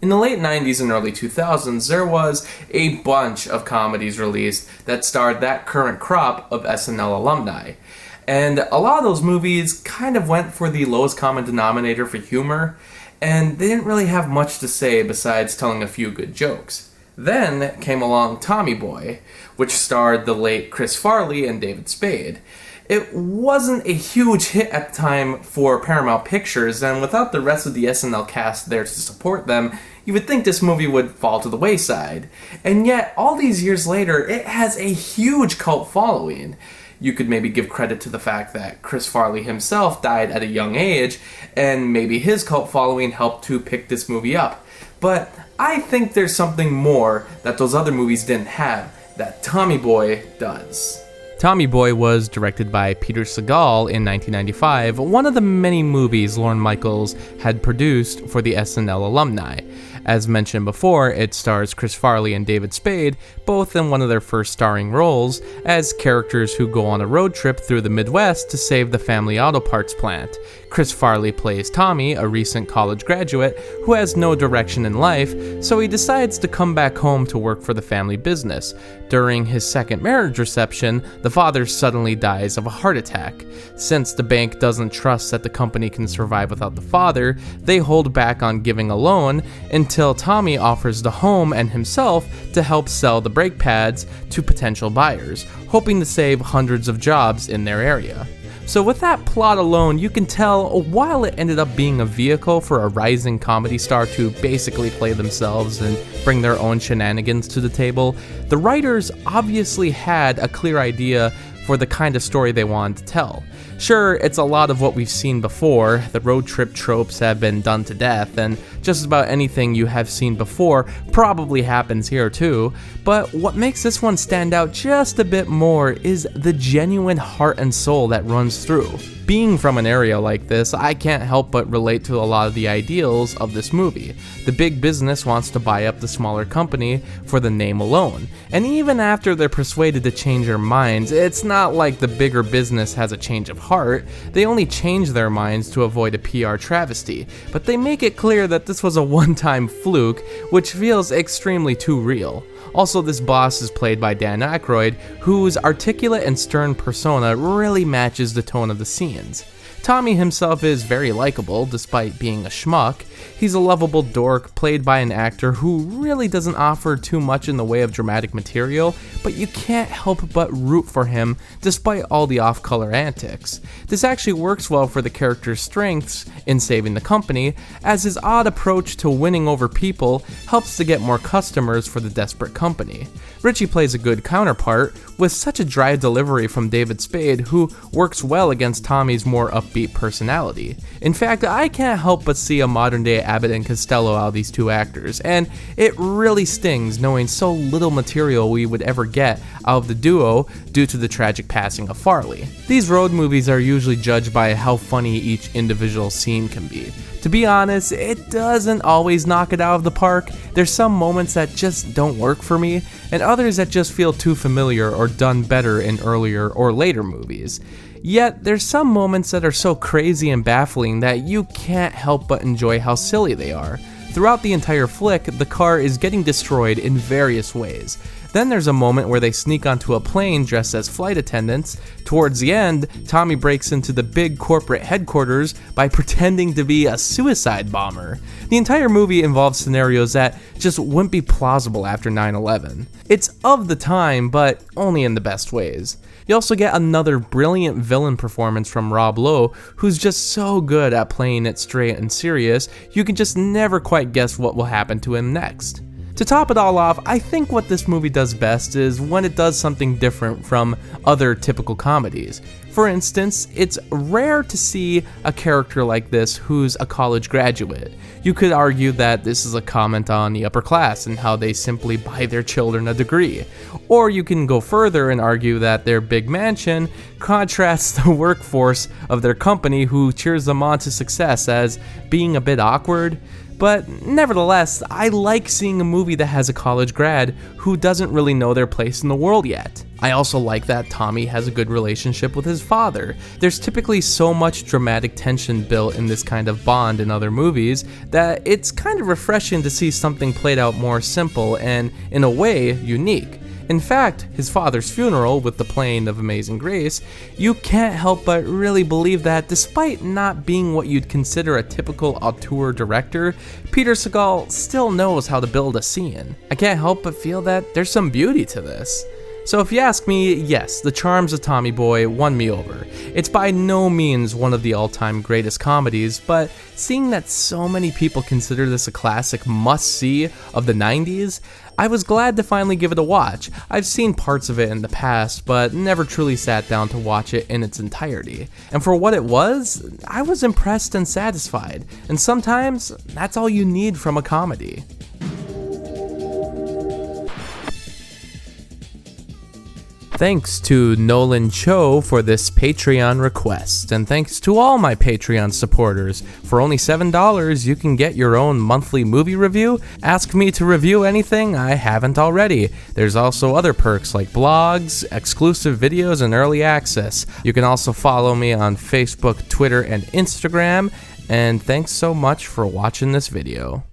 In the late 90s and early 2000s, there was a bunch of comedies released that starred that current crop of SNL alumni. And a lot of those movies kind of went for the lowest common denominator for humor, and they didn't really have much to say besides telling a few good jokes. Then came along Tommy Boy, which starred the late Chris Farley and David Spade. It wasn't a huge hit at the time for Paramount Pictures, and without the rest of the SNL cast there to support them, you would think this movie would fall to the wayside. And yet, all these years later, it has a huge cult following. You could maybe give credit to the fact that Chris Farley himself died at a young age, and maybe his cult following helped to pick this movie up. But I think there's something more that those other movies didn't have that Tommy Boy does. Tommy Boy was directed by Peter Segal in 1995, one of the many movies Lorne Michaels had produced for the SNL alumni. As mentioned before, it stars Chris Farley and David Spade, both in one of their first starring roles, as characters who go on a road trip through the Midwest to save the family auto parts plant. Chris Farley plays Tommy, a recent college graduate who has no direction in life, so he decides to come back home to work for the family business. During his second marriage reception, the father suddenly dies of a heart attack. Since the bank doesn't trust that the company can survive without the father, they hold back on giving a loan until Tommy offers the home and himself to help sell the brake pads to potential buyers, hoping to save hundreds of jobs in their area. So with that plot alone, you can tell while it ended up being a vehicle for a rising comedy star to basically play themselves and bring their own shenanigans to the table, the writers obviously had a clear idea for the kind of story they wanted to tell. Sure, it's a lot of what we've seen before, the road trip tropes have been done to death, and just about anything you have seen before probably happens here too, but what makes this one stand out just a bit more is the genuine heart and soul that runs through. Being from an area like this, I can't help but relate to a lot of the ideals of this movie. The big business wants to buy up the smaller company for the name alone, and even after they're persuaded to change their minds, it's not like the bigger business has a change of heart. They only change their minds to avoid a PR travesty, but they make it clear that this was a one-time fluke, which feels extremely too real. Also, this boss is played by Dan Aykroyd, whose articulate and stern persona really matches the tone of the scenes. Tommy himself is very likable, despite being a schmuck. He's a lovable dork played by an actor who really doesn't offer too much in the way of dramatic material, but you can't help but root for him despite all the off-color antics. This actually works well for the character's strengths in saving the company, as his odd approach to winning over people helps to get more customers for the desperate company. Richie plays a good counterpart, with such a dry delivery from David Spade, who works well against Tommy's more upbeat personality. In fact, I can't help but see a modern-day Abbott and Costello out of these two actors, and it really stings knowing so little material we would ever get out of the duo due to the tragic passing of Farley. These road movies are usually judged by how funny each individual scene can be. To be honest, it doesn't always knock it out of the park. There's some moments that just don't work for me, and others that just feel too familiar or done better in earlier or later movies. Yet, there's some moments that are so crazy and baffling that you can't help but enjoy how silly they are. Throughout the entire flick, the car is getting destroyed in various ways. Then there's a moment where they sneak onto a plane dressed as flight attendants. Towards the end, Tommy breaks into the big corporate headquarters by pretending to be a suicide bomber. The entire movie involves scenarios that just wouldn't be plausible after 9/11. It's of the time, but only in the best ways. You also get another brilliant villain performance from Rob Lowe, who's just so good at playing it straight and serious, you can just never quite guess what will happen to him next. To top it all off, I think what this movie does best is when it does something different from other typical comedies. For instance, it's rare to see a character like this who's a college graduate. You could argue that this is a comment on the upper class and how they simply buy their children a degree. Or you can go further and argue that their big mansion contrasts the workforce of their company who cheers them on to success as being a bit awkward. But nevertheless, I like seeing a movie that has a college grad who doesn't really know their place in the world yet. I also like that Tommy has a good relationship with his father. There's typically so much dramatic tension built in this kind of bond in other movies that it's kind of refreshing to see something played out more simple and, in a way, unique. In fact, his father's funeral with the playing of Amazing Grace, you can't help but really believe that despite not being what you'd consider a typical auteur director, Peter Segal still knows how to build a scene. I can't help but feel that there's some beauty to this. So if you ask me, yes, The Charms of Tommy Boy won me over. It's by no means one of the all-time greatest comedies, but seeing that so many people consider this a classic must-see of the 90s, I was glad to finally give it a watch. I've seen parts of it in the past, but never truly sat down to watch it in its entirety. And for what it was, I was impressed and satisfied. And sometimes, that's all you need from a comedy. Thanks to Nolan Cho for this Patreon request, and thanks to all my Patreon supporters. For only $7, you can get your own monthly movie review. Ask me to review anything I haven't already. There's also other perks like blogs, exclusive videos, and early access. You can also follow me on Facebook, Twitter, and Instagram. And thanks so much for watching this video.